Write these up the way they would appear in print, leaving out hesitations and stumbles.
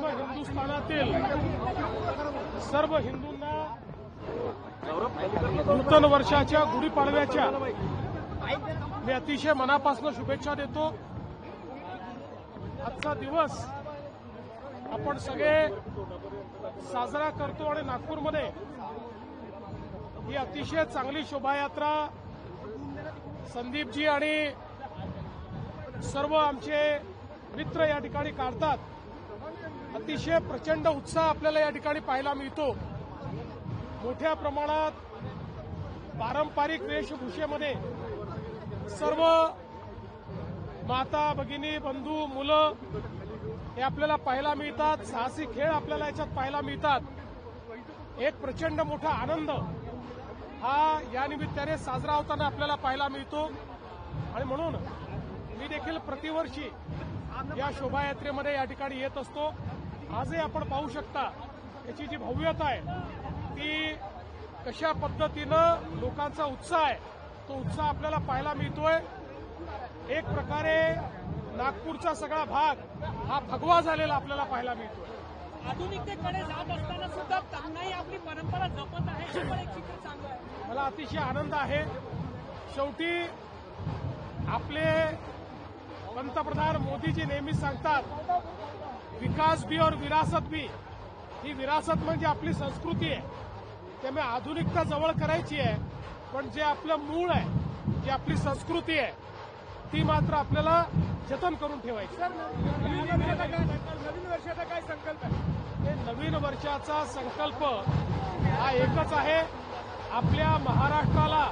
संपूर्ण हिंदुस्थानातील सर्व हिंदूंना नूतन वर्षाच्या गुढीपाडव्याच्या मी अतिशय मनापासून शुभेच्छा देतो। आजचा दिवस आपण सगळे साजरा करतो आणि नागपूरमध्ये ही अतिशय चांगली शोभायात्रा संदीपजी आणि सर्व आमचे मित्र या ठिकाणी काढतात। अतिशय प्रचंड उत्साह आपल्याला या ठिकाणी पाहायला मिळतो। मोठ्या प्रमाणात पारंपरिक वेशभूषेमध्ये सर्व माता भगिनी बंधू मुलं हे आपल्याला पाहायला मिळतात। साहसी खेळ आपल्याला याच्यात पाहायला मिळतात। एक प्रचंड मोठा आनंद हा या निमित्ताने साजरा होताना आपल्याला पाहायला मिळतो आणि म्हणून मी देखील प्रतिवर्षी या शोभायात्रेमध्ये या ठिकाणी येत असतो। आजही आपण पाहू शकता याची जी भव्यता आहे ती कशा पद्धतीनं लोकांचा उत्साह आहे तो उत्साह आपल्याला पाहायला मिळतोय। एक प्रकारे नागपूरचा सगळा भाग हा भगवा झालेला आपल्याला पाहायला मिळतोय। आधुनिकतेकडे जात असताना सुद्धा तरुणाई आपली परंपरा जपत आहे हे पण एक चित्र चांगलं आहे। मला अतिशय आनंद आहे। शेवटी आपले पंतप्रधान मोदीजी नेहमी सांगतात विकास भी और विरासत भी। ही विरासत म्हणजे आपली संस्कृती आहे, त्यामुळे आधुनिकता जवळ करायची आहे, पण जे आपलं मूळ आहे जी आपली संस्कृती आहे ती मात्र आपल्याला जतन करून ठेवायची। नवीन वर्षाचा काय संकल्प आहे? नवीन वर्षाचा संकल्प हा एकच आहे, आपल्या महाराष्ट्राला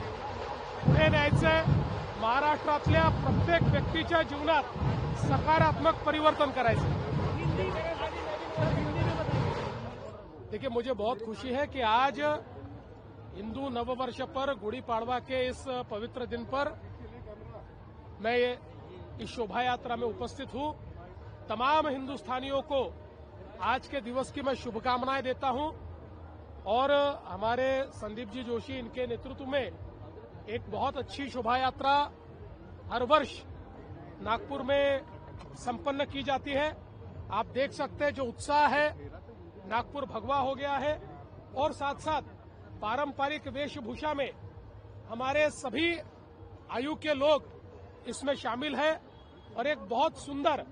पुढे न्यायचंय। महाराष्ट्रातल्या प्रत्येक व्यक्तीच्या जीवनात सकारात्मक परिवर्तन करायचं। देखिए, मुझे बहुत खुशी है कि आज हिंदू नववर्ष पर गुड़ी पाड़वा के इस पवित्र दिन पर मैं इस शोभा यात्रा में उपस्थित हूं। तमाम हिंदुस्तानियों को आज के दिवस की मैं शुभकामनाएं देता हूं और हमारे संदीप जी जोशी इनके नेतृत्व में एक बहुत अच्छी शोभा यात्रा हर वर्ष नागपुर में संपन्न की जाती है। आप देख सकते हैं जो उत्साह है, नागपुर भगवा हो गया है और साथ साथ पारंपरिक वेशभूषा में हमारे सभी आयु के लोग इसमें शामिल है और एक बहुत सुंदर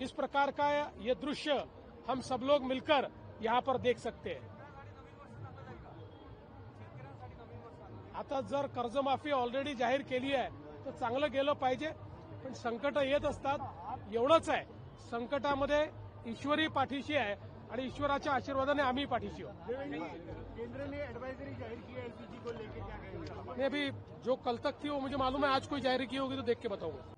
इस प्रकार का ये दृश्य हम सब लोग मिलकर यहां पर देख सकते हैं। आता जर कर्जमाफी ऑलरेडी जाहीर केली आहे तर चांगलं गेलं पाहिजे, पण संकट येत असतात। एवढंच आहे, संकटामध्ये ईश्वरी पाठीशी आहे आणि ईश्वराच्या आशीर्वादाने आम्ही पाठीशी आहोत। केंद्र ने एडवाइजरी जाहिर की है एलपीजी को लेकर, क्या कहेंगे? नहीं, अभी जो कल तक थी वो मुझे मालूम है, आज कोई जाहिर की होगी तो देख के बताऊंगा।